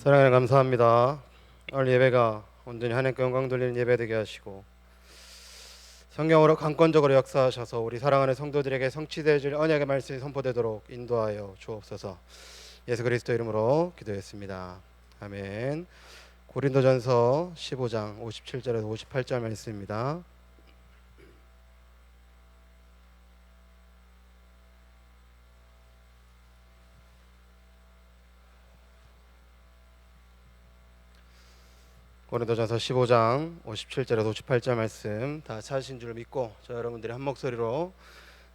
사랑에 감사합니다. 오늘 예배가 온전히 하나님께 영광 돌리는 예배 되게 하시고 성경으로 강권적으로 역사하셔서 우리 사랑하는 성도들에게 성취되어질 언약의 말씀이 선포되도록 인도하여 주옵소서. 예수 그리스도 이름으로 기도했습니다. 아멘. 고린도전서 15장 57절에서 58절 말씀입니다. 고린도전서 15장 57절에서 58절 말씀 다 찾으신 줄 믿고 저 여러분들이 한 목소리로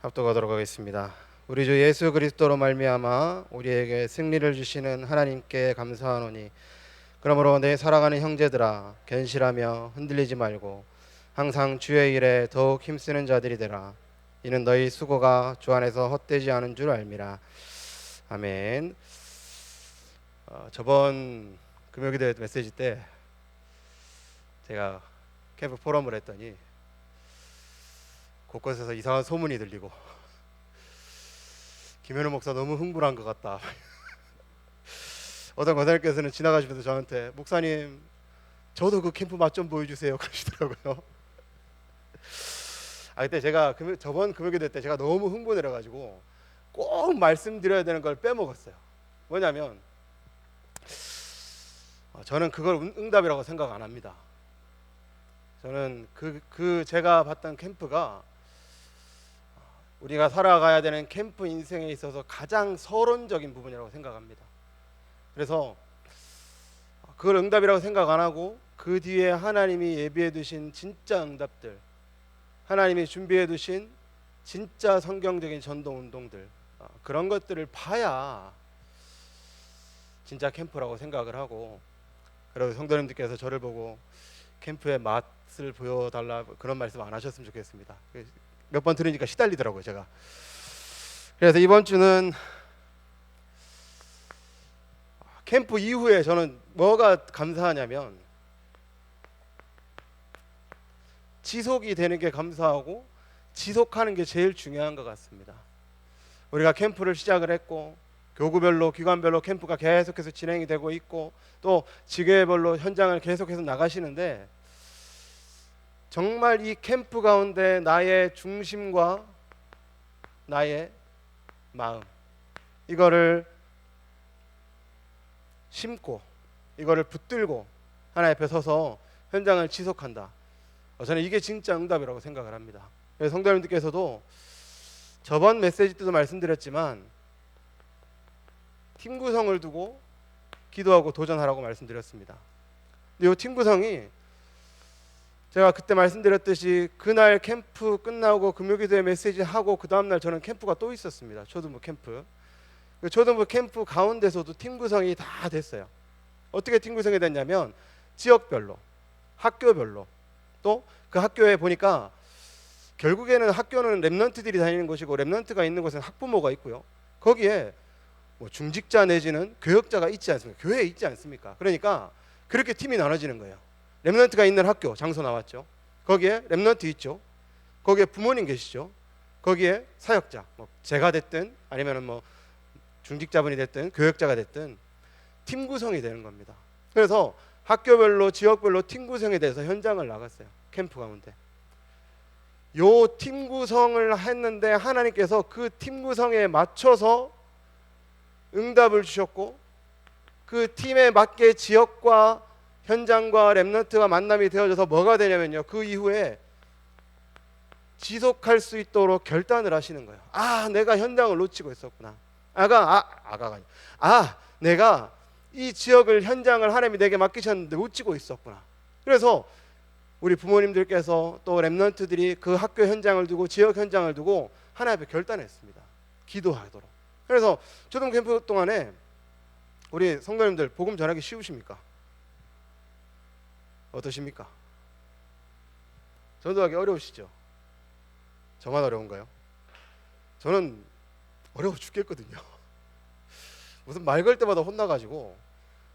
합독하도록 하겠습니다. 우리 주 예수 그리스도로 말미암아 우리에게 승리를 주시는 하나님께 감사하노니 그러므로 내 사랑하는 형제들아 견실하며 흔들리지 말고 항상 주의 일에 더욱 힘쓰는 자들이 되라. 이는 너희 수고가 주 안에서 헛되지 않은 줄 알미라. 아멘. 저번 금요기도 메시지 때 제가 캠프 포럼을 했더니 곳곳에서 이상한 소문이 들리고 김현우 목사 너무 흥분한 것 같다. 어떤 권사님께서는 지나가시면서 저한테 목사님 저도 그 캠프 맛 좀 보여주세요 그러시더라고요. 그때 제가 저번 금요일 때 제가 너무 흥분해 가지고 꼭 말씀드려야 되는 걸 빼먹었어요. 뭐냐면 저는 그걸 응답이라고 생각 안 합니다. 저는 제가 봤던 캠프가 우리가 살아가야 되는 캠프 인생에 있어서 가장 서론적인 부분이라고 생각합니다. 그래서 그걸 응답이라고 생각 안 하고 그 뒤에 하나님이 예비해 두신 진짜 응답들, 하나님이 준비해 두신 진짜 성경적인 전도 운동들, 그런 것들을 봐야 진짜 캠프라고 생각을 하고, 그래서 성도님들께서 저를 보고 캠프의 맛을 보여달라 그런 말씀 안 하셨으면 좋겠습니다. 몇 번 들으니까 시달리더라고요 제가. 그래서 이번 주는 캠프 이후에 저는 뭐가 감사하냐면 지속이 되는 게 감사하고 지속하는 게 제일 중요한 것 같습니다. 우리가 캠프를 시작을 했고 교구별로 기관별로 캠프가 계속해서 진행이 되고 있고 또 지교회별로 현장을 계속해서 나가시는데 정말 이 캠프 가운데 나의 중심과 나의 마음 이거를 심고 이거를 붙들고 하나님 앞에 서서 현장을 지속한다. 저는 이게 진짜 응답이라고 생각을 합니다. 그래서 성도님들께서도 저번 메시지 때도 말씀드렸지만 팀 구성을 두고 기도하고 도전하라고 말씀드렸습니다. 근데 이 팀 구성이 제가 그때 말씀드렸듯이 그날 캠프 끝나고 금요기도회 메시지 하고 그 다음날 저는 캠프가 또 있었습니다. 초등부 캠프. 초등부 캠프 가운데서도 팀 구성이 다 됐어요. 어떻게 팀 구성이 됐냐면 지역별로, 학교별로 또 그 학교에 보니까 결국에는 학교는 랩런트들이 다니는 곳이고 랩런트가 있는 곳은 학부모가 있고요. 거기에 뭐 중직자 내지는 교역자가 있지 않습니까? 교회에 있지 않습니까? 그러니까 그렇게 팀이 나눠지는 거예요. 랩런트가 있는 학교 장소 나왔죠. 거기에 랩런트 있죠. 거기에 부모님 계시죠. 거기에 사역자, 뭐 제가 됐든 아니면은 뭐 중직자분이 됐든 교역자가 됐든 팀 구성이 되는 겁니다. 그래서 학교별로 지역별로 팀 구성에 대해서 현장을 나갔어요. 캠프 가운데. 요 팀 구성을 했는데 하나님께서 그 팀 구성에 맞춰서 응답을 주셨고 그 팀에 맞게 지역과 현장과 랩런트가 만남이 되어져서 뭐가 되냐면요. 그 이후에 지속할 수 있도록 결단을 하시는 거예요. 내가 현장을 놓치고 있었구나. 내가 이 지역을 현장을 하나님이 내게 맡기셨는데 놓치고 있었구나. 그래서 우리 부모님들께서 또 랩런트들이 그 학교 현장을 두고 지역 현장을 두고 하나님 앞에 결단했습니다. 기도하도록. 그래서 초등 캠프 동안에 우리 성도님들 복음 전하기 쉬우십니까? 어떠십니까? 전도하기 어려우시죠? 저만 어려운가요? 저는 어려워 죽겠거든요. 무슨 말 걸 때마다 혼나가지고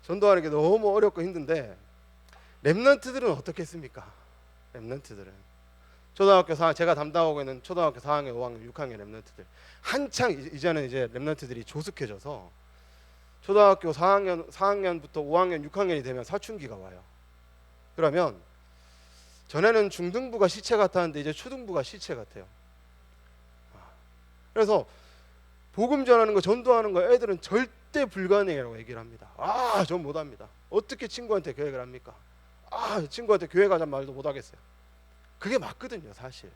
전도하는 게 너무 어렵고 힘든데 랩런트들은 어떻겠습니까? 랩런트들은 초등학교 제가 담당하고 있는 초등학교 4학년, 5학년, 6학년 랩런트들 한창 이제는 이제 랩런트들이 조숙해져서 초등학교 4학년부터 5학년, 6학년이 되면 사춘기가 와요. 그러면 전에는 중등부가 시체 같았는데 이제 초등부가 시체 같아요. 그래서 복음 전하는 거, 전도하는 거 애들은 절대 불가능이라고 얘기를 합니다. 전 못합니다. 어떻게 친구한테 계획을 합니까? 친구한테 교회 가자는 말도 못하겠어요. 그게 맞거든요, 사실.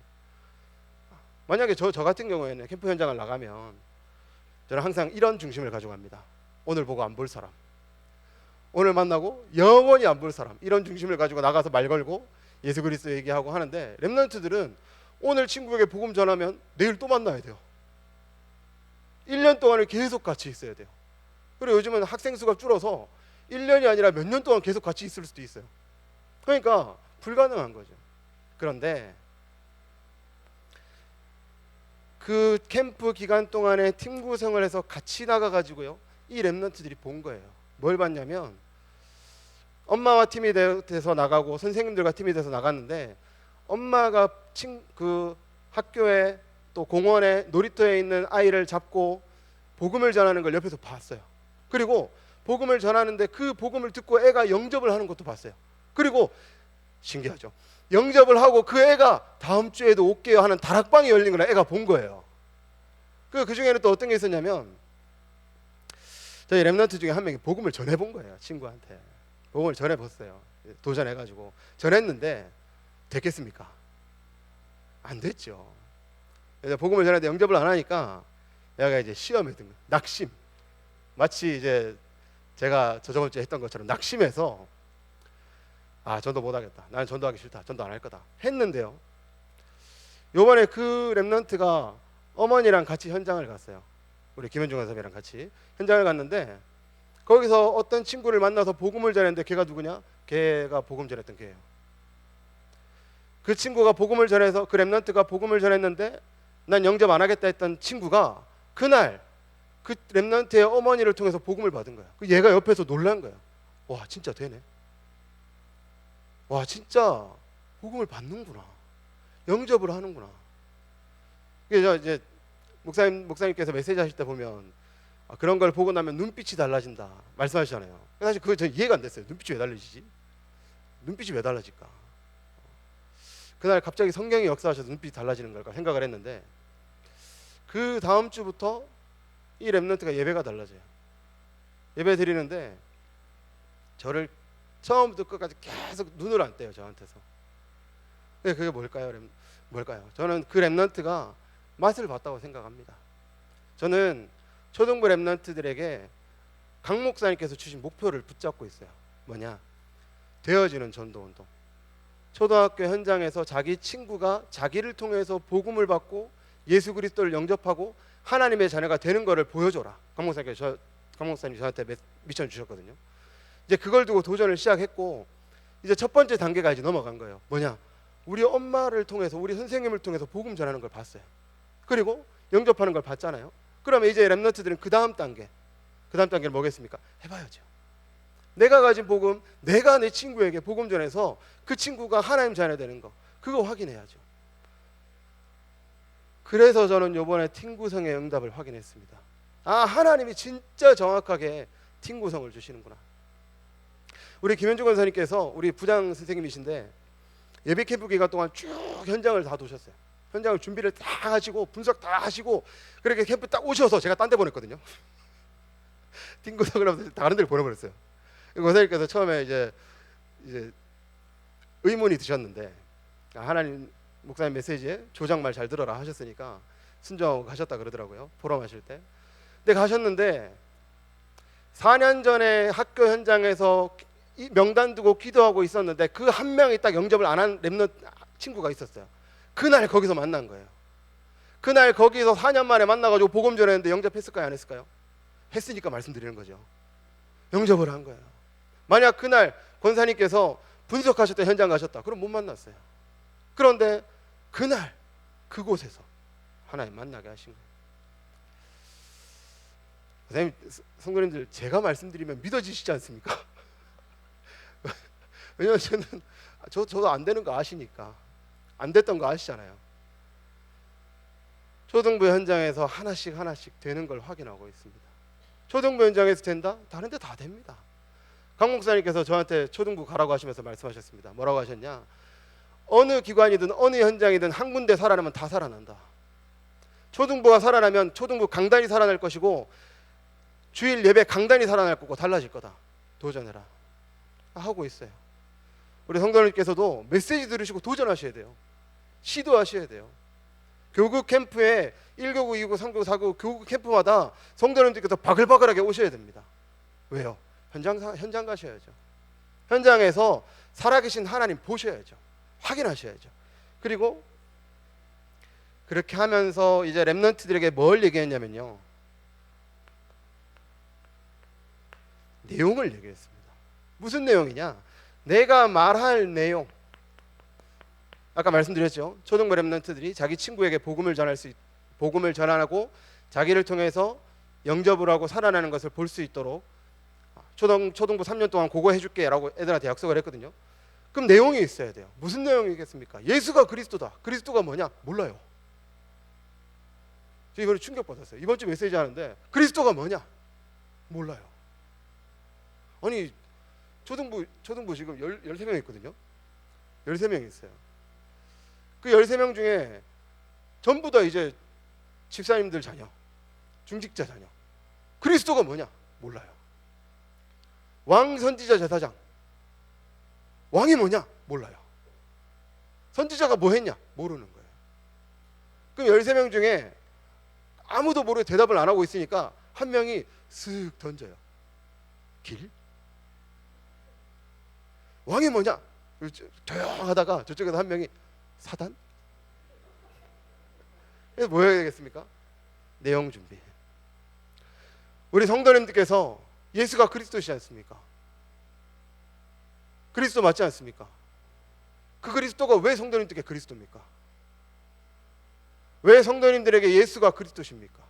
만약에 저 같은 경우에는 캠프 현장을 나가면 저는 항상 이런 중심을 가져갑니다. 오늘 보고 안 볼 사람, 오늘 만나고 영원히 안 볼 사람, 이런 중심을 가지고 나가서 말 걸고 예수 그리스도 얘기하고 하는데, 렘넌트들은 오늘 친구에게 복음 전하면 내일 또 만나야 돼요. 1년 동안을 계속 같이 있어야 돼요. 그리고 요즘은 학생 수가 줄어서 1년이 아니라 몇 년 동안 계속 같이 있을 수도 있어요. 그러니까 불가능한 거죠. 그런데 그 캠프 기간 동안에 팀 구성을 해서 같이 나가가지고요, 이 렘넌트들이 본 거예요. 뭘 봤냐면, 엄마와 팀이 돼서 나가고 선생님들과 팀이 돼서 나갔는데, 엄마가 그 학교에 또 공원에 놀이터에 있는 아이를 잡고 복음을 전하는 걸 옆에서 봤어요. 그리고 복음을 전하는데 그 복음을 듣고 애가 영접을 하는 것도 봤어요. 그리고 신기하죠. 영접을 하고 그 애가 다음 주에도 올게요 하는 다락방이 열린 걸 애가 본 거예요. 그 중에는 또 어떤 게 있었냐면, 저희 렘넌트 중에 한 명이 복음을 전해본 거예요. 친구한테 복음을 전해봤어요. 도전해가지고 전했는데 됐겠습니까? 안 됐죠. 그래서 복음을 전하는데 영접을 안 하니까 얘가 이제 시험에 든 거예요. 낙심. 마치 이제 제가 저번 주에 했던 것처럼 낙심해서 전도 못하겠다, 나는 전도하기 싫다, 전도 안 할 거다 했는데요, 요번에 그 렘넌트가 어머니랑 같이 현장을 갔어요. 우리 김현중 선생님이랑 같이 현장을 갔는데, 거기서 어떤 친구를 만나서 복음을 전했는데, 걔가 누구냐? 걔가 복음 전했던 걔예요. 그 친구가 복음을 전해서, 그 렘넌트가 복음을 전했는데 난 영접 안 하겠다 했던 친구가 그날 그 렘넌트의 어머니를 통해서 복음을 받은 거야. 얘가 옆에서 놀란 거야. 와, 진짜 되네. 와, 진짜 복음을 받는구나, 영접을 하는구나. 이제 목사님께서 메시지 하실 때 보면 그런 걸 보고 나면 눈빛이 달라진다 말씀하시잖아요. 사실 그거 전 이해가 안 됐어요. 눈빛이 왜 달라지지? 눈빛이 왜 달라질까? 그날 갑자기 성경이 역사하셔서 눈빛이 달라지는 걸까 생각을 했는데, 그 다음 주부터 이 렘넌트가 예배가 달라져요. 예배 드리는데 저를 처음부터 끝까지 계속 눈을 안 떼요, 저한테서. 그게 뭘까요? 저는 그 렘넌트가 맛을 봤다고 생각합니다. 저는 초등부 렘넌트들에게 강 목사님께서 주신 목표를 붙잡고 있어요. 뭐냐? 되어지는 전도운동. 초등학교 현장에서 자기 친구가 자기를 통해서 복음을 받고 예수 그리스도를 영접하고 하나님의 자녀가 되는 것을 보여줘라. 강 목사님이 저한테 미션 주셨거든요. 이제 그걸 두고 도전을 시작했고, 이제 첫 번째 단계가 이제 넘어간 거예요. 뭐냐? 우리 엄마를 통해서, 우리 선생님을 통해서 복음 전하는 걸 봤어요. 그리고 영접하는 걸 봤잖아요. 그러면 이제 렘넌트들은 그 다음 단계는 뭐겠습니까? 해봐야죠. 내가 가진 복음, 내가 내 친구에게 복음 전해서 그 친구가 하나님 자녀 되는 거, 그거 확인해야죠. 그래서 저는 이번에 팀 구성의 응답을 확인했습니다. 하나님이 진짜 정확하게 팀 구성을 주시는구나. 우리 김현중 권사님께서 우리 부장 선생님이신데, 예배 캠프 기간 동안 쭉 현장을 다 도셨어요. 현장을 준비를 다 하시고 분석 다 하시고, 그렇게 캠프 딱 오셔서 제가 딴 데 보냈거든요. 팀 구성을 하면서 다른 데를 보내버렸어요. 권사님께서 처음에 이제 의문이 드셨는데, 하나님 목사님 메시지에 조장 말 잘 들어라 하셨으니까 순종하고 가셨다 그러더라고요, 포럼하실 때. 근데 가셨는데 4년 전에 학교 현장에서 명단 두고 기도하고 있었는데 그 한 명이 딱 영접을 안 한 렘넌트 친구가 있었어요. 그날 거기서 만난 거예요. 그날 거기서 4년 만에 만나가지고 복음 전했는데 영접했을까요, 안 했을까요? 했으니까 말씀드리는 거죠. 영접을 한 거예요. 만약 그날 권사님께서 분석하셨던 현장 가셨다, 그럼 못 만났어요. 그런데 그날 그곳에서 하나님 만나게 하신 거예요. 선생님, 성도님들, 제가 말씀드리면 믿어지시지 않습니까? 왜냐면 저도 안 되는 거 아시니까. 안 됐던 거 아시잖아요. 초등부 현장에서 하나씩 되는 걸 확인하고 있습니다. 초등부 현장에서 된다? 다른 데 다 됩니다. 강 목사님께서 저한테 초등부 가라고 하시면서 말씀하셨습니다. 뭐라고 하셨냐? 어느 기관이든 어느 현장이든 한 군데 살아나면 다 살아난다. 초등부가 살아나면 초등부 강단이 살아날 것이고 주일 예배 강단이 살아날 거고 달라질 거다. 도전해라 하고 있어요. 우리 성도님께서도 메시지 들으시고 도전하셔야 돼요. 시도하셔야 돼요. 교구 캠프에 1교구, 2교구, 3교구, 4교구 교구 캠프마다 성도님들께서 바글바글하게 오셔야 됩니다. 왜요? 현장 가셔야죠. 현장에서 살아계신 하나님 보셔야죠. 확인하셔야죠. 그리고 그렇게 하면서 이제 렘넌트들에게 뭘 얘기했냐면요, 내용을 얘기했습니다. 무슨 내용이냐? 내가 말할 내용. 아까 말씀드렸죠. 초등부 렘넌트들이 자기 친구에게 복음을 전하고 자기를 통해서 영접을 하고 살아나는 것을 볼 수 있도록 초등부 3년 동안 그거 해줄게 라고 애들한테 약속을 했거든요. 그럼 내용이 있어야 돼요. 무슨 내용이겠습니까? 예수가 그리스도다. 그리스도가 뭐냐? 몰라요. 저 이번에 충격받았어요. 이번 주 메시지 하는데 그리스도가 뭐냐? 몰라요. 아니 초등부 지금 13명 있거든요. 13명 있어요. 그 13명 중에 전부 다 이제 집사님들 자녀, 중직자 자녀. 그리스도가 뭐냐? 몰라요. 왕, 선지자, 제사장. 왕이 뭐냐? 몰라요. 선지자가 뭐 했냐? 모르는 거예요. 그럼 13명 중에 아무도 모르게 대답을 안 하고 있으니까 한 명이 쓱 던져요. 길? 왕이 뭐냐? 조용하다가 저쪽에서 한 명이 사단? 그래서 뭐 해야 되겠습니까? 내용 준비. 우리 성도님들께서 예수가 그리스도시지 않습니까? 그리스도 맞지 않습니까? 그 그리스도가 왜 성도님들께 그리스도입니까? 왜 성도님들에게 예수가 그리스도십니까?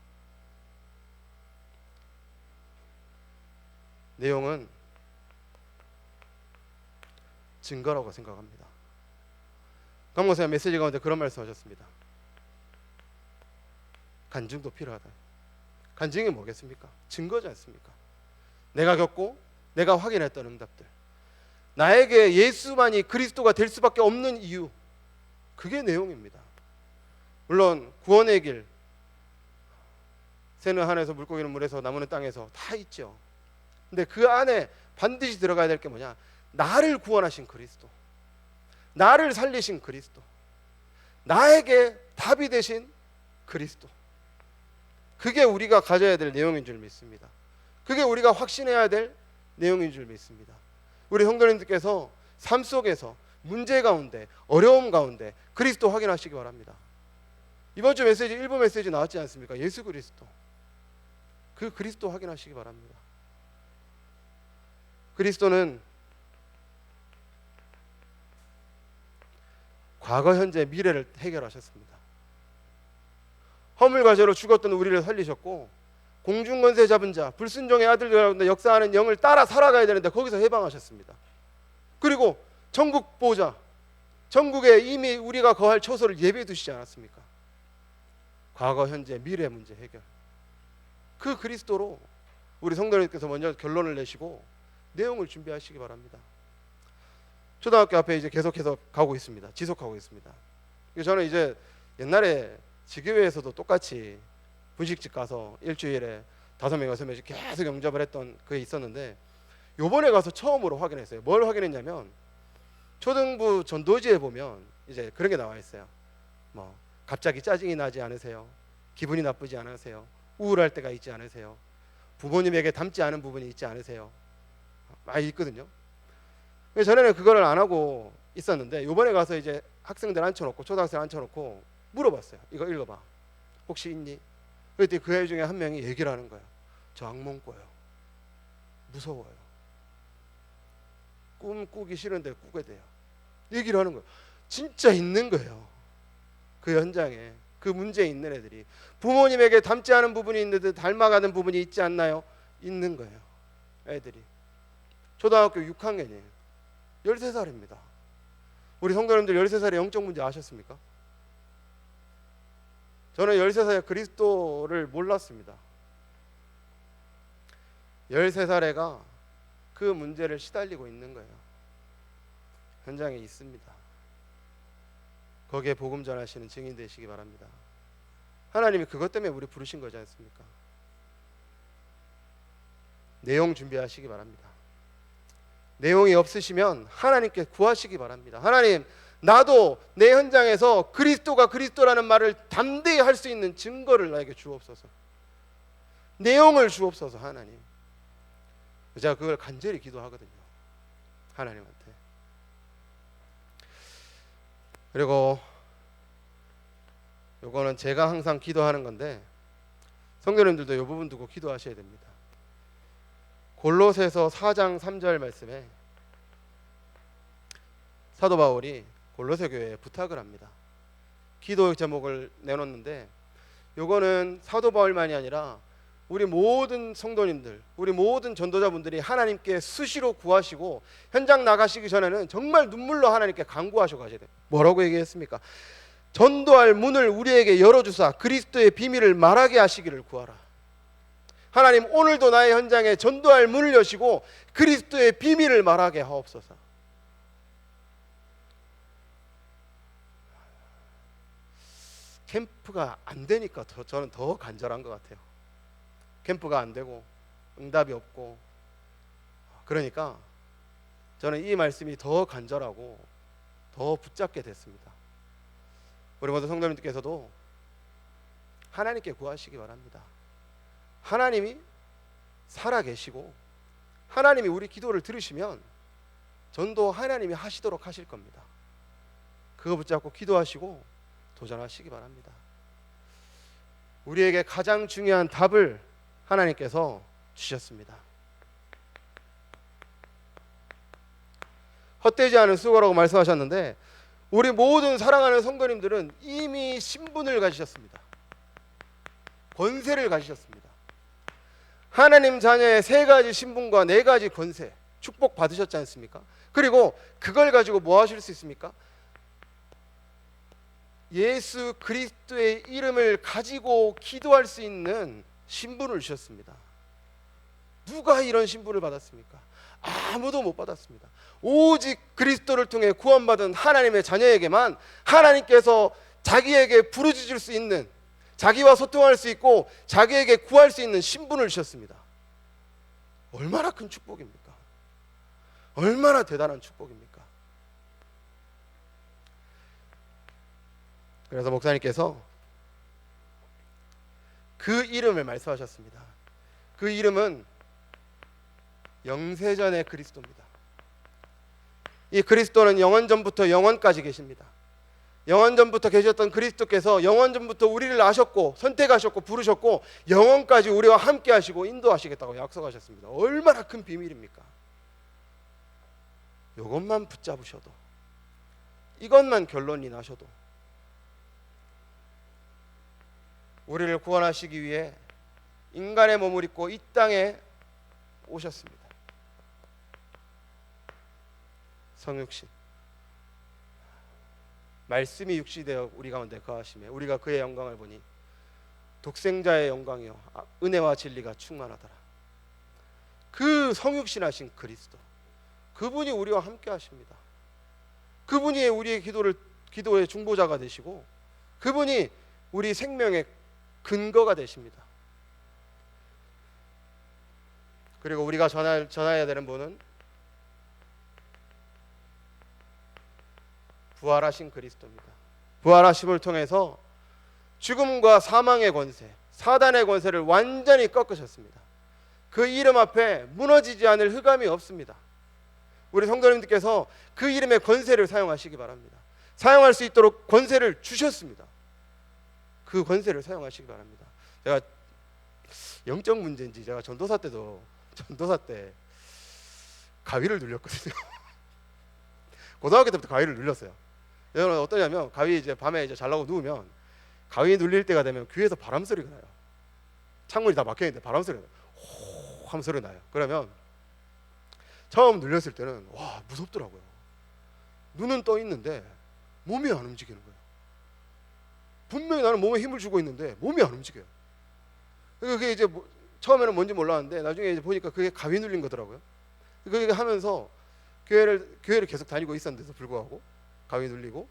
내용은 증거라고 생각합니다. 강 목사님 메시지 가운데 그런 말씀하셨습니다. 간증도 필요하다. 간증이 뭐겠습니까? 증거지 않습니까? 내가 겪고 내가 확인했던 응답들, 나에게 예수만이 그리스도가 될 수밖에 없는 이유, 그게 내용입니다. 물론 구원의 길, 새는 하늘에서 물고기는 물에서 나무는 땅에서 다 있죠. 근데 그 안에 반드시 들어가야 될 게 뭐냐? 나를 구원하신 그리스도, 나를 살리신 그리스도, 나에게 답이 되신 그리스도. 그게 우리가 가져야 될 내용인 줄 믿습니다. 그게 우리가 확신해야 될 내용인 줄 믿습니다. 우리 성도님들께서 삶 속에서 문제 가운데, 어려움 가운데 그리스도 확인하시기 바랍니다. 이번 주 메시지, 일부 메시지 나왔지 않습니까? 예수 그리스도. 그 그리스도 확인하시기 바랍니다. 그리스도는 과거, 현재, 미래를 해결하셨습니다. 허물과 죄로 죽었던 우리를 살리셨고, 공중권세 잡은 자, 불순종의 아들들 가운데 역사하는 영을 따라 살아가야 되는데 거기서 해방하셨습니다. 그리고 천국 보좌, 천국에 이미 우리가 거할 처소를 예비해 두시지 않았습니까? 과거, 현재, 미래 문제 해결. 그 그리스도로 우리 성도님께서 먼저 결론을 내시고 내용을 준비하시기 바랍니다. 초등학교 앞에 이제 계속해서 가고 있습니다. 지속하고 있습니다. 저는 이제 옛날에 지교회에서도 똑같이 분식집 가서 일주일에 5명, 6명씩 계속 영접을 했던 그게 있었는데, 요번에 가서 처음으로 확인했어요. 뭘 확인했냐면, 초등부 전도지에 보면 이제 그런 게 나와 있어요. 뭐 갑자기 짜증이 나지 않으세요? 기분이 나쁘지 않으세요? 우울할 때가 있지 않으세요? 부모님에게 닮지 않은 부분이 있지 않으세요? 많이 있거든요. 전에는 그거를 안 하고 있었는데, 요번에 가서 이제 학생들 앉혀놓고, 초등학생 앉혀놓고 물어봤어요. 이거 읽어봐. 혹시 있니? 그랬더니 그 애 중에 한 명이 얘기를 하는 거예요. 저 악몽 꿔요. 무서워요. 꿈 꾸기 싫은데 꾸게 돼요. 얘기를 하는 거예요. 진짜 있는 거예요. 그 현장에 그 문제에 있는 애들이 부모님에게 닮지 않은 부분이 있는데 닮아가는 부분이 있지 않나요? 있는 거예요. 애들이 초등학교 6학년이에요. 13살입니다. 우리 성도님들 13살의 영적 문제 아셨습니까? 저는 13살에 그리스도를 몰랐습니다. 13살 애가 그 문제를 시달리고 있는 거예요. 현장에 있습니다. 거기에 복음 전하시는 증인 되시기 바랍니다. 하나님이 그것 때문에 우리 부르신 거지 않습니까? 내용 준비하시기 바랍니다. 내용이 없으시면 하나님께 구하시기 바랍니다. 하나님, 나도 내 현장에서 그리스도가 그리스도라는 말을 담대히 할 수 있는 증거를 나에게 주옵소서. 내용을 주옵소서. 하나님, 제가 그걸 간절히 기도하거든요, 하나님한테. 그리고 요거는 제가 항상 기도하는 건데 성도님들도 이 부분 두고 기도하셔야 됩니다. 골로새서 4장 3절 말씀에 사도 바울이 골로새 교회에 부탁을 합니다. 기도 제목을 내놓는데 요거는 사도 바울만이 아니라 우리 모든 성도님들, 우리 모든 전도자분들이 하나님께 수시로 구하시고 현장 나가시기 전에는 정말 눈물로 하나님께 간구하셔 가셔야 돼요. 뭐라고 얘기했습니까? 전도할 문을 우리에게 열어주사 그리스도의 비밀을 말하게 하시기를 구하라. 하나님, 오늘도 나의 현장에 전도할 문을 여시고 그리스도의 비밀을 말하게 하옵소서. 캠프가 안 되니까 저는 더 간절한 것 같아요. 캠프가 안 되고 응답이 없고, 그러니까 저는 이 말씀이 더 간절하고 더 붙잡게 됐습니다. 우리 모든 성도님들께서도 하나님께 구하시기 바랍니다. 하나님이 살아계시고 하나님이 우리 기도를 들으시면 전도 하나님이 하시도록 하실 겁니다. 그거 붙잡고 기도하시고 도전하시기 바랍니다. 우리에게 가장 중요한 답을 하나님께서 주셨습니다. 헛되지 않은 수고라고 말씀하셨는데 우리 모든 사랑하는 성도님들은 이미 신분을 가지셨습니다. 권세를 가지셨습니다. 하나님 자녀의 3가지 신분과 4가지 권세, 축복 받으셨지 않습니까? 그리고 그걸 가지고 뭐 하실 수 있습니까? 예수 그리스도의 이름을 가지고 기도할 수 있는 신분을 주셨습니다. 누가 이런 신분을 받았습니까? 아무도 못 받았습니다. 오직 그리스도를 통해 구원받은 하나님의 자녀에게만 하나님께서 자기에게 부르짖을 수 있는, 자기와 소통할 수 있고 자기에게 구할 수 있는 신분을 주셨습니다. 얼마나 큰 축복입니까? 얼마나 대단한 축복입니까? 그래서 목사님께서 그 이름을 말씀하셨습니다. 그 이름은 영세전의 그리스도입니다. 이 그리스도는 영원전부터 영원까지 계십니다. 영원전부터 계셨던 그리스도께서 영원전부터 우리를 아셨고 선택하셨고 부르셨고 영원까지 우리와 함께 하시고 인도하시겠다고 약속하셨습니다. 얼마나 큰 비밀입니까? 이것만 붙잡으셔도, 이것만 결론이 나셔도 우리를 구원하시기 위해 인간의 몸을 입고 이 땅에 오셨습니다. 성육신, 말씀이 육시되어 우리 가운데 거하시며 우리가 그의 영광을 보니 독생자의 영광이요 은혜와 진리가 충만하더라. 그 성육신하신 그리스도, 그분이 우리와 함께 하십니다. 그분이 우리의 기도의 중보자가 되시고 그분이 우리 생명의 근거가 되십니다. 그리고 우리가 전해야 되는 분은 부활하신 그리스도입니다. 부활하심을 통해서 죽음과 사망의 권세, 사단의 권세를 완전히 꺾으셨습니다. 그 이름 앞에 무너지지 않을 흑암이 없습니다. 우리 성도님들께서 그 이름의 권세를 사용하시기 바랍니다. 사용할 수 있도록 권세를 주셨습니다. 그 권세를 사용하시기 바랍니다. 제가 영적 문제인지 제가 전도사 때 가위를 눌렸거든요. 고등학교 때부터 가위를 눌렸어요. 여러분 어떠냐면 가위 이제 밤에 이제 자려고 누우면 가위 눌릴 때가 되면 귀에서 바람 소리가 나요. 창문이 다 막혀 있는데 바람 소리가 나요. 호 하면 소리 나요. 그러면 처음 눌렸을 때는 와 무섭더라고요. 눈은 떠 있는데 몸이 안 움직이는 거예요. 분명히 나는 몸에 힘을 주고 있는데 몸이 안 움직여요. 그게 이제 처음에는 뭔지 몰랐는데 나중에 이제 보니까 그게 가위 눌린 거더라고요. 그게 하면서 교회를 계속 다니고 있었는데도 불구하고 가위 눌리고,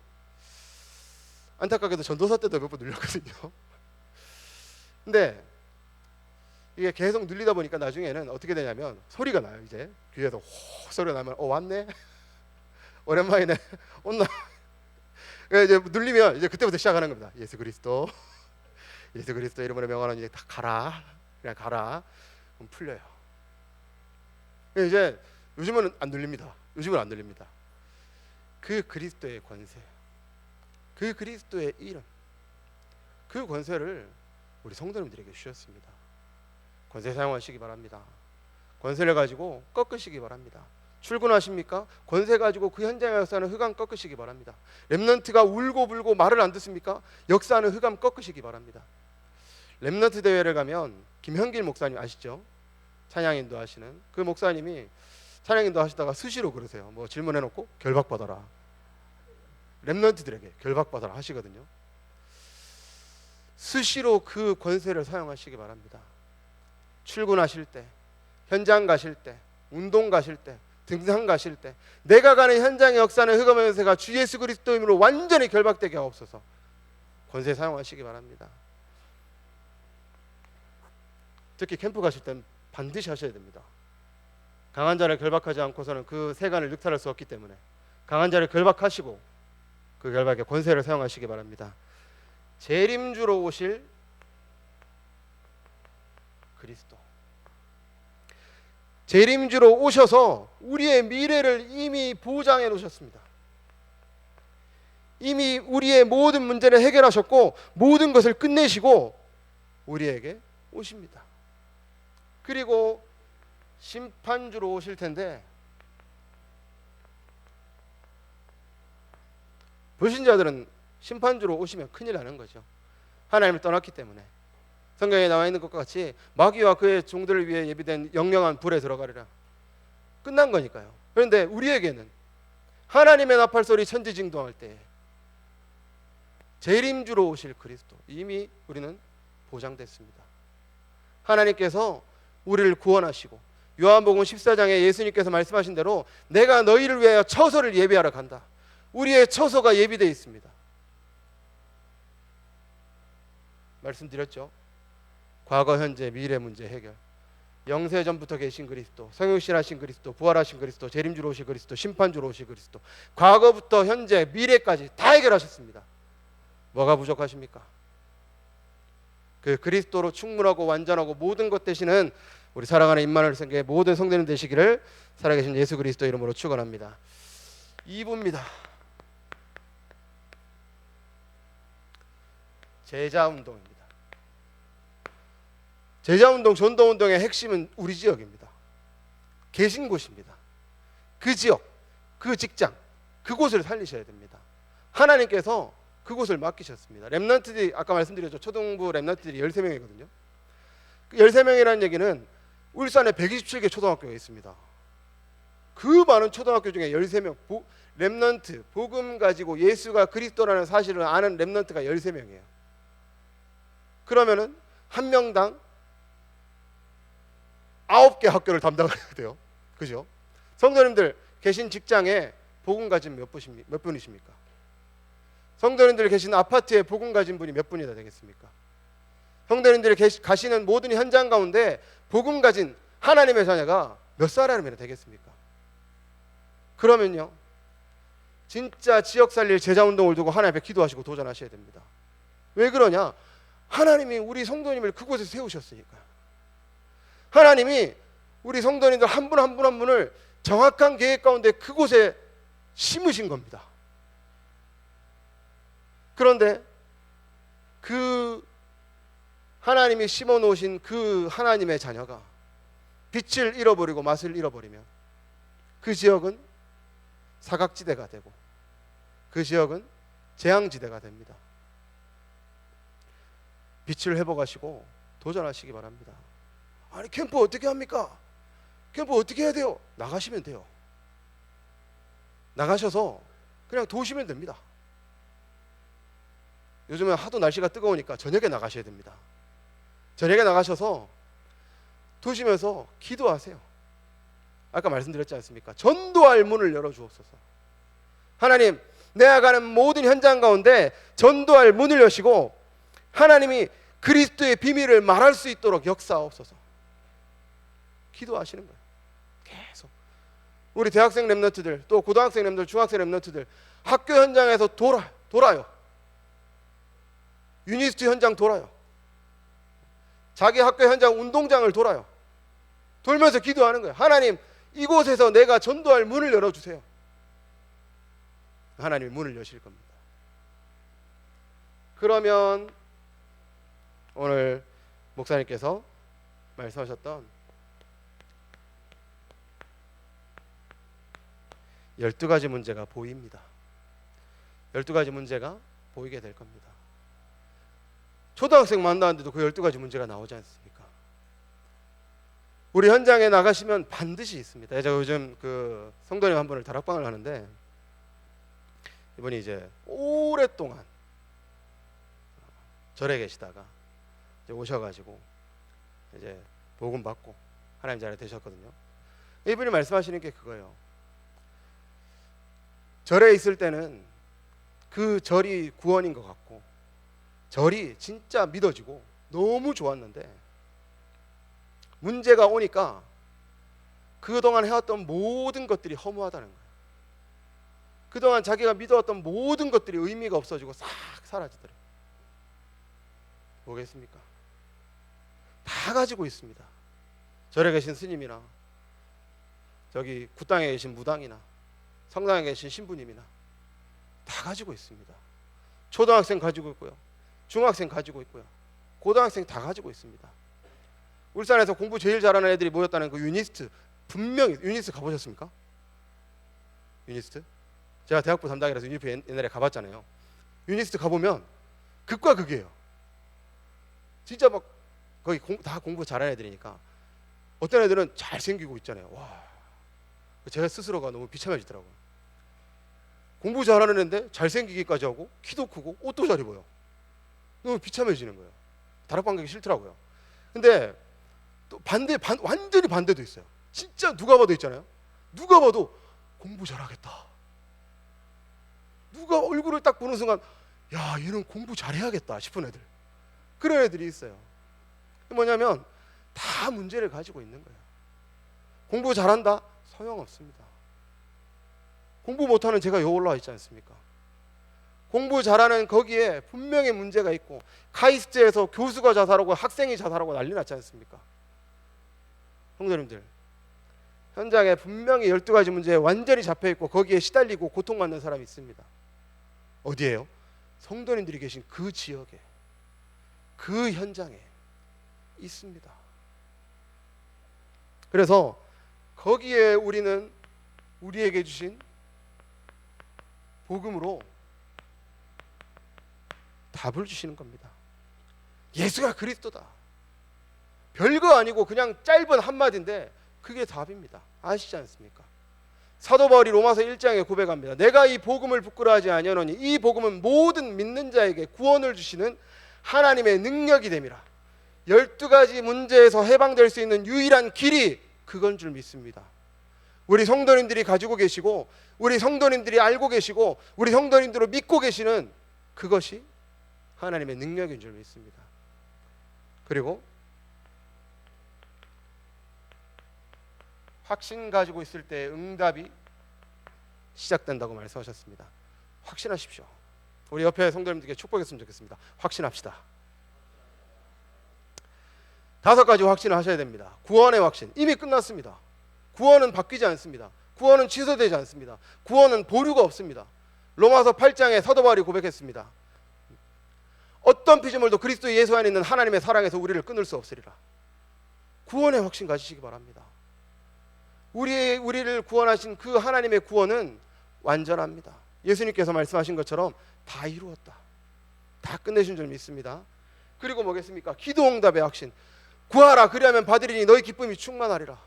안타깝게도 전도사 때도 몇 번 눌렸거든요. 근데 이게 계속 눌리다 보니까 나중에는 어떻게 되냐면 소리가 나요. 이제 귀에서 호 소리가 나면 왔네 오랜만이네 온나. 이제 눌리면 이제 그때부터 시작하는 겁니다. 예수 그리스도 이름으로 명하노니 이제 다 가라, 그냥 가라. 그럼 풀려요. 이제 요즘은 안 눌립니다. 그 그리스도의 권세, 그 그리스도의 이름, 그 권세를 우리 성도님들에게 주셨습니다. 권세 사용하시기 바랍니다. 권세를 가지고 꺾으시기 바랍니다. 출근하십니까? 권세 가지고 그 현장의 역사는 흑암 꺾으시기 바랍니다. 렘넌트가 울고 불고 말을 안 듣습니까? 역사는 흑암 꺾으시기 바랍니다. 렘넌트 대회를 가면 김현길 목사님 아시죠? 찬양인도 하시는 그 목사님이 찬양인도 하시다가 수시로 그러세요. 뭐 질문해놓고 결박받아라, 렘넌트들에게 결박받아라 하시거든요. 수시로 그 권세를 사용하시기 바랍니다. 출근하실 때, 현장 가실 때, 운동 가실 때, 등산 가실 때, 내가 가는 현장의 역사는 흑암의 권세가 주 예수 그리스도 이름으로 완전히 결박되게 하옵소서. 권세 사용하시기 바랍니다. 특히 캠프 가실 땐 반드시 하셔야 됩니다. 강한 자를 결박하지 않고서는 그 세간을 늑탈할 수 없기 때문에 강한 자를 결박하시고 그 결박에 권세를 사용하시기 바랍니다. 재림주로 오실 그리스도, 재림주로 오셔서 우리의 미래를 이미 보장해 놓으셨습니다. 이미 우리의 모든 문제를 해결하셨고 모든 것을 끝내시고 우리에게 오십니다. 그리고 심판주로 오실 텐데, 불신자들은 심판주로 오시면 큰일 나는 거죠. 하나님을 떠났기 때문에. 성경에 나와 있는 것과 같이 마귀와 그의 종들을 위해 예비된 영영한 불에 들어가리라. 끝난 거니까요. 그런데 우리에게는 하나님의 나팔소리 천지징동할 때 재림주로 오실 그리스도, 이미 우리는 보장됐습니다. 하나님께서 우리를 구원하시고 요한복음 14장에 예수님께서 말씀하신 대로 내가 너희를 위하여 처소를 예비하러 간다. 우리의 처소가 예비되어 있습니다. 말씀드렸죠. 과거, 현재, 미래 문제 해결. 영세전부터 계신 그리스도, 성육신하신 그리스도, 부활하신 그리스도, 재림주로 오실 그리스도, 심판주로 오실 그리스도, 과거부터 현재, 미래까지 다 해결하셨습니다. 뭐가 부족하십니까? 그 그리스도로 충분하고 완전하고 모든 것 되시는 우리 사랑하는 임마누엘 성교의 모든 성도님 되시기를 살아계신 예수 그리스도 이름으로 축원합니다. 2부입니다. 제자운동입니다. 제자운동, 전도운동의 핵심은 우리 지역입니다. 계신 곳입니다. 그 지역, 그 직장, 그곳을 살리셔야 됩니다. 하나님께서 그곳을 맡기셨습니다. 렘넌트들이 아까 말씀드렸죠. 초등부 렘넌트들이 13명이거든요. 그 13명이라는 얘기는 울산에 127개 초등학교가 있습니다. 그 많은 초등학교 중에 13명 렘넌트, 복음 가지고 예수가 그리스도라는 사실을 아는 렘넌트가 13명이에요. 그러면은 한 명당 9개 학교를 담당해야 돼요. 그죠? 성도님들 계신 직장에 복음 가진 몇 분이십니까? 성도님들 계신 아파트에 복음 가진 분이 몇 분이나 되겠습니까? 성도님들이 가시는 모든 현장 가운데 복음 가진 하나님의 자녀가 몇 사람이나 되겠습니까? 그러면요, 진짜 지역 살릴 제자운동을 두고 하나님 앞에 기도하시고 도전하셔야 됩니다. 왜 그러냐? 하나님이 우리 성도님을 그곳에 세우셨으니까요. 하나님이 우리 성도님들 한 분 한 분 한 분을 정확한 계획 가운데 그곳에 심으신 겁니다. 그런데 그 하나님이 심어 놓으신 그 하나님의 자녀가 빛을 잃어버리고 맛을 잃어버리면 그 지역은 사각지대가 되고 그 지역은 재앙지대가 됩니다. 빛을 회복하시고 도전하시기 바랍니다. 아니 캠프 어떻게 합니까? 캠프 어떻게 해야 돼요? 나가시면 돼요. 나가셔서 그냥 도우시면 됩니다. 요즘은 하도 날씨가 뜨거우니까 저녁에 나가셔야 됩니다. 저녁에 나가셔서 두시면서 기도하세요. 아까 말씀드렸지 않습니까? 전도할 문을 열어주옵소서. 하나님, 내가 가는 모든 현장 가운데 전도할 문을 여시고 하나님이 그리스도의 비밀을 말할 수 있도록 역사하옵소서. 기도하시는 거예요. 계속. 우리 대학생 랩런트들, 또 고등학생 랩런트들, 중학생 랩런트들 학교 현장에서 돌아요. 유니스트 현장 돌아요. 자기 학교 현장 운동장을 돌아요. 돌면서 기도하는 거예요. 하나님, 이곳에서 내가 전도할 문을 열어주세요. 하나님이 문을 여실 겁니다. 그러면 오늘 목사님께서 말씀하셨던 12가지 문제가 보입니다. 12가지 문제가 보이게 될 겁니다. 초등학생 만나는데도 그 12가지 문제가 나오지 않습니까? 우리 현장에 나가시면 반드시 있습니다. 제가 요즘 그 성도님 한 분을 다락방을 하는데 이분이 이제 오랫동안 절에 계시다가 이제 오셔가지고 이제 복음 받고 하나님 자리에 되셨거든요. 이분이 말씀하시는 게 그거예요. 절에 있을 때는 그 절이 구원인 것 같고 절이 진짜 믿어지고 너무 좋았는데 문제가 오니까 그동안 해왔던 모든 것들이 허무하다는 거예요. 그동안 자기가 믿어왔던 모든 것들이 의미가 없어지고 싹 사라지더래요. 뭐겠습니까? 다 가지고 있습니다. 절에 계신 스님이나 저기 굿당에 계신 무당이나 성당에 계신 신부님이나 다 가지고 있습니다. 초등학생 가지고 있고요, 중학생 가지고 있고요, 고등학생 다 가지고 있습니다. 울산에서 공부 제일 잘하는 애들이 모였다는 그 유니스트, 분명히 유니스트 가보셨습니까? 유니스트? 제가 대학부 담당이라서 유니프 옛날에 가봤잖아요. 유니스트 가보면 극과 극이에요. 진짜 막 거기 다 공부 잘하는 애들이니까 어떤 애들은 잘생기고 있잖아요. 와, 제가 스스로가 너무 비참해지더라고요. 공부 잘하는 애인데 잘생기기까지 하고 키도 크고 옷도 잘 입어요. 너무 비참해지는 거예요. 다락방 가기 싫더라고요. 근데 또 완전히 반대도 있어요. 진짜 누가 봐도 있잖아요. 누가 봐도 공부 잘하겠다. 누가 얼굴을 딱 보는 순간 야, 얘는 공부 잘해야겠다 싶은 애들, 그런 애들이 있어요. 뭐냐면 다 문제를 가지고 있는 거예요. 공부 잘한다? 소용없습니다. 공부 못하는 제가 여기 올라와 있지 않습니까? 공부 잘하는 거기에 분명히 문제가 있고 카이스트에서 교수가 자살하고 학생이 자살하고 난리 났지 않습니까? 성도님들, 현장에 분명히 12가지 문제에 완전히 잡혀있고 거기에 시달리고 고통받는 사람이 있습니다. 어디에요? 성도님들이 계신 그 지역에, 그 현장에 있습니다. 그래서 거기에 우리는 우리에게 주신 복음으로 답을 주시는 겁니다. 예수가 그리스도다. 별거 아니고 그냥 짧은 한마디인데 그게 답입니다. 아시지 않습니까? 사도 바울이 로마서 1장에 고백합니다. 내가 이 복음을 부끄러워하지 아니하노니 이 복음은 모든 믿는 자에게 구원을 주시는 하나님의 능력이 됨이라. 12가지 문제에서 해방될 수 있는 유일한 길이 그건 줄 믿습니다. 우리 성도님들이 가지고 계시고 우리 성도님들이 알고 계시고 우리 성도님들을 믿고 계시는 그것이 하나님의 능력인 줄 믿습니다. 그리고 확신 가지고 있을 때 응답이 시작된다고 말씀하셨습니다. 확신하십시오. 우리 옆에 성도님들께 축복했으면 좋겠습니다. 확신합시다. 5가지 확신을 하셔야 됩니다. 구원의 확신, 이미 끝났습니다. 구원은 바뀌지 않습니다. 구원은 취소되지 않습니다. 구원은 보류가 없습니다. 로마서 8장에 사도 바울이 고백했습니다. 어떤 피조물도 그리스도 예수 안에 있는 하나님의 사랑에서 우리를 끊을 수 없으리라. 구원의 확신 가지시기 바랍니다. 우리를 구원하신 그 하나님의 구원은 완전합니다. 예수님께서 말씀하신 것처럼 다 이루었다. 다 끝내신 줄 믿습니다. 그리고 뭐겠습니까? 기도 응답의 확신. 구하라 그리하면 받으리니 너희 기쁨이 충만하리라.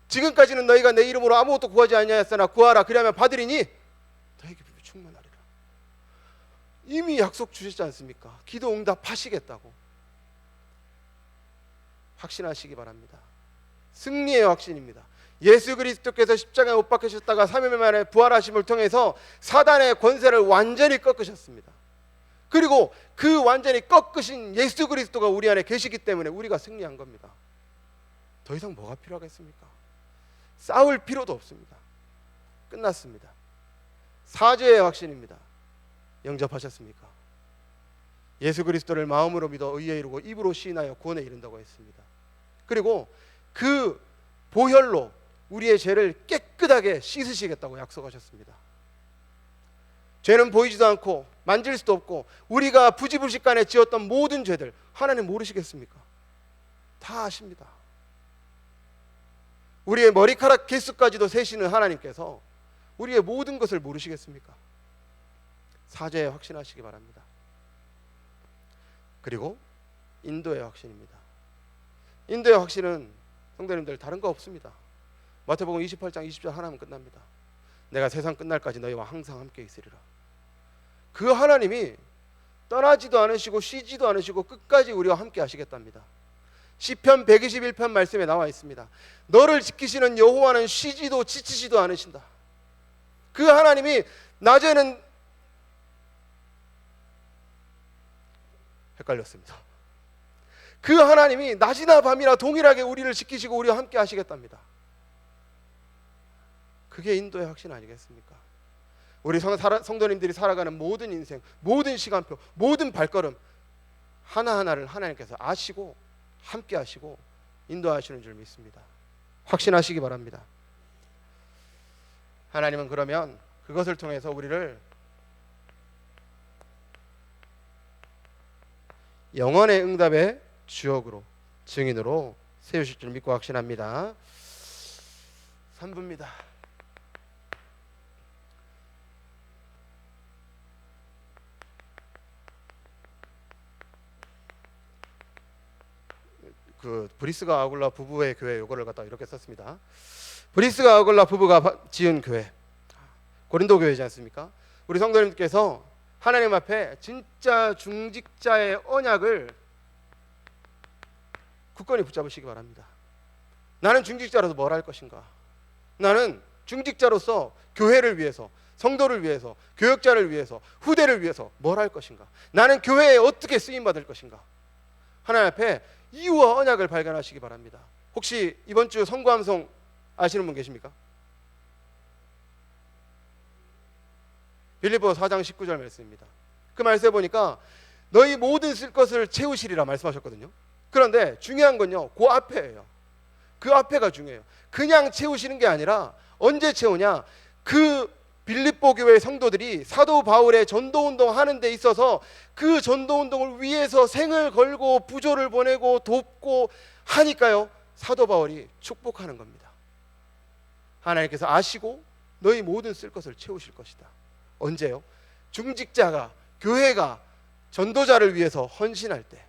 지금까지는 너희가 내 이름으로 아무것도 구하지 아니하였으나 구하라 그리하면 받으리니 너희 기쁨이 충만하리라. 이미 약속 주셨지 않습니까? 기도 응답하시겠다고. 확신하시기 바랍니다. 승리의 확신입니다. 예수 그리스도께서 십자가에 못 박히셨다가 3일 만에 부활하심을 통해서 사단의 권세를 완전히 꺾으셨습니다. 그리고 그 완전히 꺾으신 예수 그리스도가 우리 안에 계시기 때문에 우리가 승리한 겁니다. 더 이상 뭐가 필요하겠습니까? 싸울 필요도 없습니다. 끝났습니다. 사죄의 확신입니다. 영접하셨습니까? 예수 그리스도를 마음으로 믿어 의에 이르고 입으로 시인하여 구원에 이른다고 했습니다. 그리고 그 보혈로 우리의 죄를 깨끗하게 씻으시겠다고 약속하셨습니다. 죄는 보이지도 않고 만질 수도 없고 우리가 부지불식간에 지었던 모든 죄들 하나님 모르시겠습니까? 다 아십니다. 우리의 머리카락 개수까지도 세시는 하나님께서 우리의 모든 것을 모르시겠습니까? 사죄에 확신하시기 바랍니다. 그리고 인도의 확신입니다. 인도의 확신은 성도님들 다른 거 없습니다. 마태복음 28장 20절 하나면 끝납니다. 내가 세상 끝날까지 너희와 항상 함께 있으리라. 그 하나님이 떠나지도 않으시고 쉬지도 않으시고 끝까지 우리와 함께 하시겠답니다. 시편 121편 말씀에 나와 있습니다. 너를 지키시는 여호와는 쉬지도 지치지도 않으신다. 그 하나님이 낮에는 헷갈렸습니다. 그 하나님이 낮이나 밤이나 동일하게 우리를 지키시고 우리와 함께 하시겠답니다. 그게 인도의 확신 아니겠습니까? 우리 성도님들이 살아가는 모든 인생, 모든 시간표, 모든 발걸음 하나하나를 하나님께서 아시고 함께 하시고 인도하시는 줄 믿습니다. 확신하시기 바랍니다. 하나님은 그러면 그것을 통해서 우리를 영원의 응답의 주역으로, 증인으로 세우실 줄 믿고 확신합니다. 3부입니다. 그 브리스가 아굴라 부부의 교회 요거를 갖다 이렇게 썼습니다. 브리스가 아굴라 부부가 지은 교회, 고린도 교회지 않습니까? 우리 성도님께서 하나님 앞에 진짜 중직자의 언약을 굳건히 붙잡으시기 바랍니다. 나는 중직자로서 뭘 할 것인가? 나는 중직자로서 교회를 위해서, 성도를 위해서, 교역자를 위해서, 후대를 위해서 뭘 할 것인가? 나는 교회에 어떻게 쓰임받을 것인가? 하나님 앞에 이유와 언약을 발견하시기 바랍니다. 혹시 이번 주 성구함송 아시는 분 계십니까? 빌립보서 4장 19절 말씀입니다. 그 말씀에 보니까 너희 모든 쓸 것을 채우시리라 말씀하셨거든요. 그런데 중요한 건요, 그 앞에예요. 그 앞에가 중요해요. 그냥 채우시는 게 아니라 언제 채우냐? 그 빌립보 교회 성도들이 사도 바울의 전도운동 하는 데 있어서 그 전도운동을 위해서 생을 걸고 부조를 보내고 돕고 하니까요, 사도 바울이 축복하는 겁니다. 하나님께서 아시고 너희 모든 쓸 것을 채우실 것이다. 언제요? 중직자가, 교회가 전도자를 위해서 헌신할 때,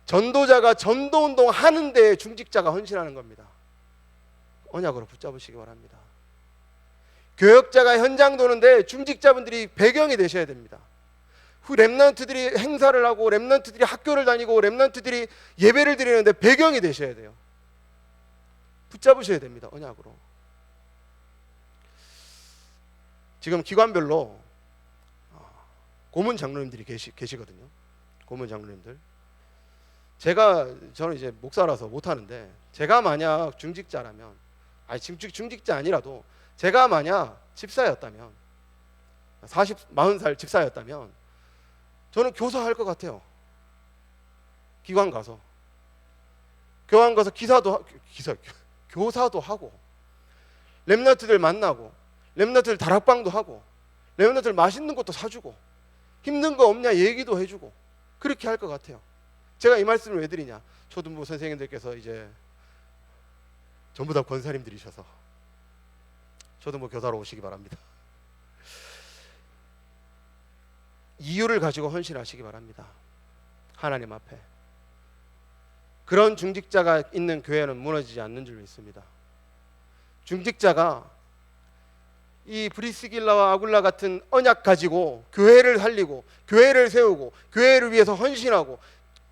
전도자가 전도운동 하는 데에 중직자가 헌신하는 겁니다. 언약으로 붙잡으시기 바랍니다. 교역자가 현장 도는데 중직자분들이 배경이 되셔야 됩니다. 렘넌트들이 행사를 하고 렘넌트들이 학교를 다니고 렘넌트들이 예배를 드리는데 배경이 되셔야 돼요. 붙잡으셔야 됩니다. 언약으로. 지금 기관별로 고문 장로님들이 계시거든요. 고문 장로님들. 저는 이제 목사라서 못하는데, 제가 만약 중직자라면, 중직자 아니라도 제가 만약 집사였다면, 40살 집사였다면 저는 교사할 것 같아요. 기관 가서 교사도 하고, 렘넌트들 만나고, 렘넌트들 다락방도 하고, 렘넌트들 맛있는 것도 사주고, 힘든 거 없냐 얘기도 해주고, 그렇게 할 것 같아요. 제가 이 말씀을 왜 드리냐? 초등부 선생님들께서 이제 전부 다 권사님들이셔서 초등부 교사로 오시기 바랍니다. 이유를 가지고 헌신하시기 바랍니다. 하나님 앞에. 그런 중직자가 있는 교회는 무너지지 않는 줄 믿습니다. 중직자가 이 브리스길라와 아굴라 같은 언약 가지고 교회를 살리고, 교회를 세우고, 교회를 위해서 헌신하고,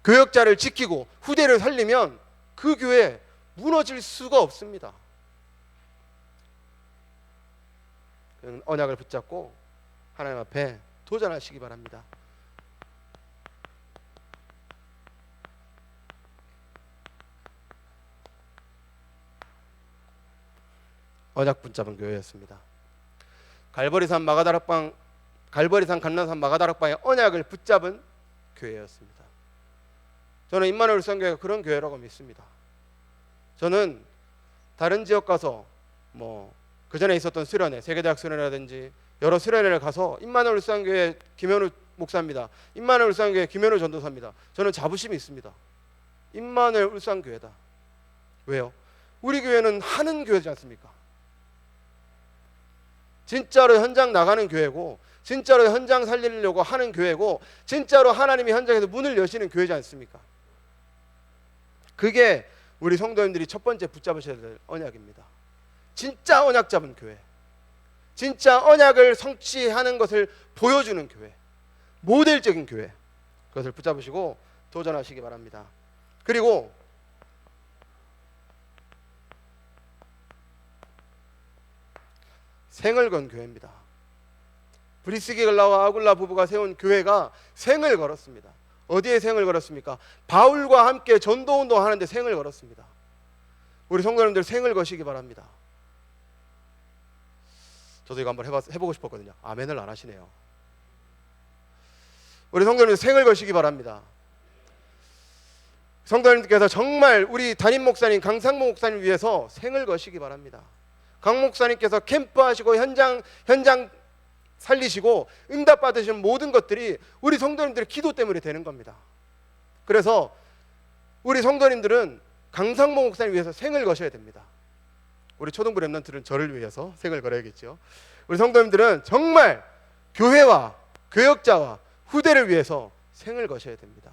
교역자를 지키고 후대를 살리면 그 교회 무너질 수가 없습니다. 언약을 붙잡고 하나님 앞에 도전하시기 바랍니다. 언약 붙잡은 교회였습니다. 갈보리산 감람산 마가다락방의 언약을 붙잡은 교회였습니다. 저는 임마누엘 울산교회가 그런 교회라고 믿습니다. 저는 다른 지역 가서 그 전에 있었던 수련회, 세계대학 수련회라든지 여러 수련회를 가서 임마누엘 울산교회 김현우 목사입니다. 임마누엘 울산교회 김현우 전도사입니다. 저는 자부심이 있습니다. 임마누엘 울산교회다. 왜요? 우리 교회는 하는 교회지 않습니까? 진짜로 현장 나가는 교회고, 진짜로 현장 살리려고 하는 교회고, 진짜로 하나님이 현장에서 문을 여시는 교회지 않습니까? 그게 우리 성도님들이 첫 번째 붙잡으셔야 될 언약입니다. 진짜 언약 잡은 교회, 진짜 언약을 성취하는 것을 보여주는 교회, 모델적인 교회, 그것을 붙잡으시고 도전하시기 바랍니다. 그리고 생을 건 교회입니다. 브리스길라와 아굴라 부부가 세운 교회가 생을 걸었습니다. 어디에 생을 걸었습니까? 바울과 함께 전도운동 하는데 생을 걸었습니다. 우리 성도님들 생을 거시기 바랍니다. 저도 이거 한번 해보고 싶었거든요. 아멘을 안 하시네요. 우리 성도님들 생을 거시기 바랍니다. 성도님들께서 정말 우리 담임 목사님 강상모 목사님 위해서 생을 거시기 바랍니다. 강 목사님께서 캠프하시고 현장 살리시고 응답 받으시는 모든 것들이 우리 성도님들의 기도 때문에 되는 겁니다. 그래서 우리 성도님들은 강상모 목사님 위해서 생을 거셔야 됩니다. 우리 초등부 렘넌트들은 저를 위해서 생을 걸어야겠죠. 우리 성도님들은 정말 교회와 교역자와 후대를 위해서 생을 거셔야 됩니다.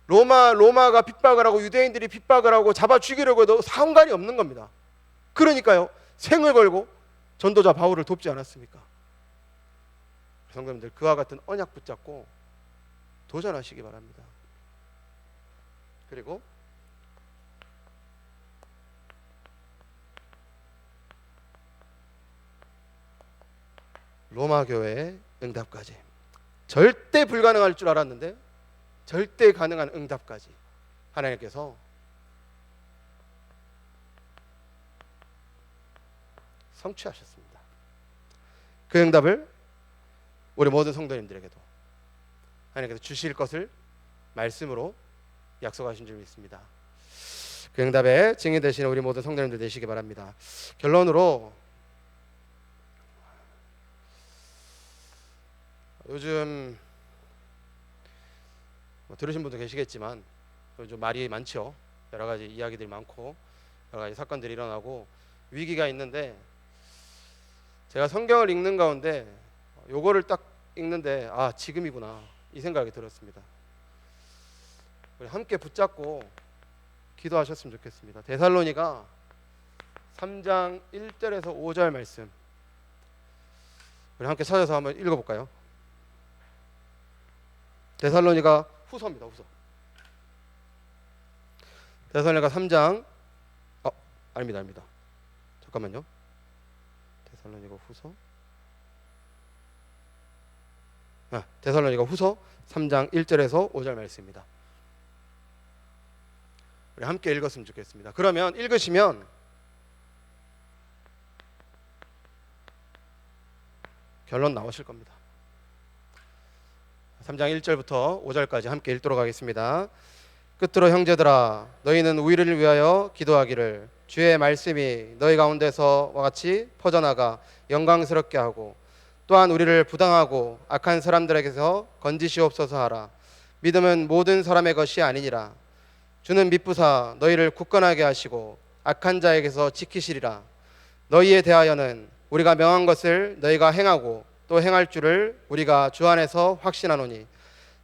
로마가 핍박을 하고 유대인들이 핍박을 하고 잡아 죽이려고 해도 상관이 없는 겁니다. 그러니까요, 생을 걸고 전도자 바울을 돕지 않았습니까? 성도님들 그와 같은 언약 붙잡고 도전하시기 바랍니다. 그리고 로마 교회의 응답까지, 절대 불가능할 줄 알았는데 절대 가능한 응답까지 하나님께서 성취하셨습니다. 그 응답을 우리 모든 성도님들에게도 하나님께서 주실 것을 말씀으로 약속하신 줄 믿습니다. 그 응답에 증인 되시는 우리 모든 성도님들 되시기 바랍니다. 결론으로 요즘 들으신 분도 계시겠지만 요즘 말이 많죠. 여러 가지 이야기들이 많고 여러 가지 사건들이 일어나고 위기가 있는데, 제가 성경을 읽는 가운데 요거를 딱 읽는데 지금이구나 이 생각이 들었습니다. 우리 함께 붙잡고 기도하셨으면 좋겠습니다. 데살로니가 3장 1절에서 5절 말씀 우리 함께 찾아서 한번 읽어볼까요? 데살로니가 후서입니다. 후서. 데살로니가 3장 아닙니다. 잠깐만요. 데살로니가 후서. 데살로니가 후서 3장 1절에서 5절 말씀입니다. 우리 함께 읽었으면 좋겠습니다. 그러면 읽으시면 결론 나오실 겁니다. 3장 1절부터 5절까지 함께 읽도록 하겠습니다. 끝으로 형제들아, 너희는 우리를 위하여 기도하기를, 주의 말씀이 너희 가운데서와 같이 퍼져나가 영광스럽게 하고, 또한 우리를 부당하고 악한 사람들에게서 건지시옵소서 하라. 믿음은 모든 사람의 것이 아니니라. 주는 미쁘사 너희를 굳건하게 하시고 악한 자에게서 지키시리라. 너희에 대하여는 우리가 명한 것을 너희가 행하고 또 행할 줄을 우리가 주 안에서 확신하노니,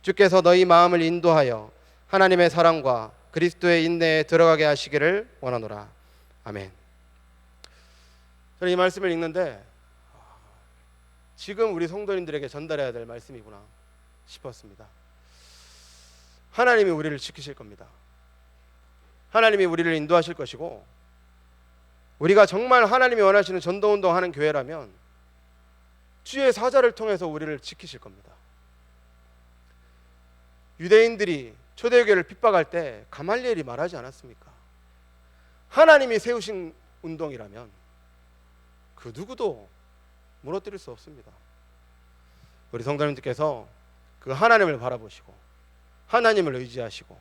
주께서 너희 마음을 인도하여 하나님의 사랑과 그리스도의 인내에 들어가게 하시기를 원하노라. 아멘. 저는 이 말씀을 읽는데 지금 우리 성도님들에게 전달해야 될 말씀이구나 싶었습니다. 하나님이 우리를 지키실 겁니다. 하나님이 우리를 인도하실 것이고, 우리가 정말 하나님이 원하시는 전도운동하는 교회라면 주의 사자를 통해서 우리를 지키실 겁니다. 유대인들이 초대교회를 핍박할 때 가말리엘이 말하지 않았습니까? 하나님이 세우신 운동이라면 그 누구도 무너뜨릴 수 없습니다. 우리 성도님들께서 그 하나님을 바라보시고 하나님을 의지하시고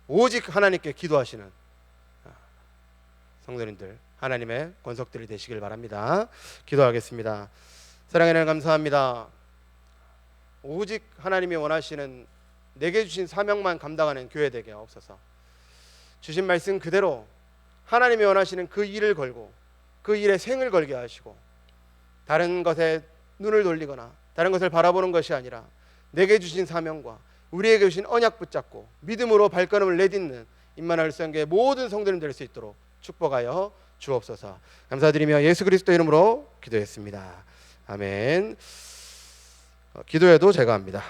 오직 하나님께 기도하시는 성도님들, 하나님의 권속들이 되시길 바랍니다. 기도하겠습니다. 사랑하는 하나님, 감사합니다. 오직 하나님이 원하시는 내게 주신 사명만 감당하는 교회 되게 하옵소서. 주신 말씀 그대로 하나님이 원하시는 그 일을 걸고 그 일에 생을 걸게 하시고, 다른 것에 눈을 돌리거나 다른 것을 바라보는 것이 아니라 내게 주신 사명과 우리에게 주신 언약 붙잡고 믿음으로 발걸음을 내딛는 임마누엘 성교의 모든 성도님 될 수 있도록 축복하여 주옵소서. 감사드리며 예수 그리스도 이름으로 기도했습니다. 아멘. 기도해도 제가 합니다.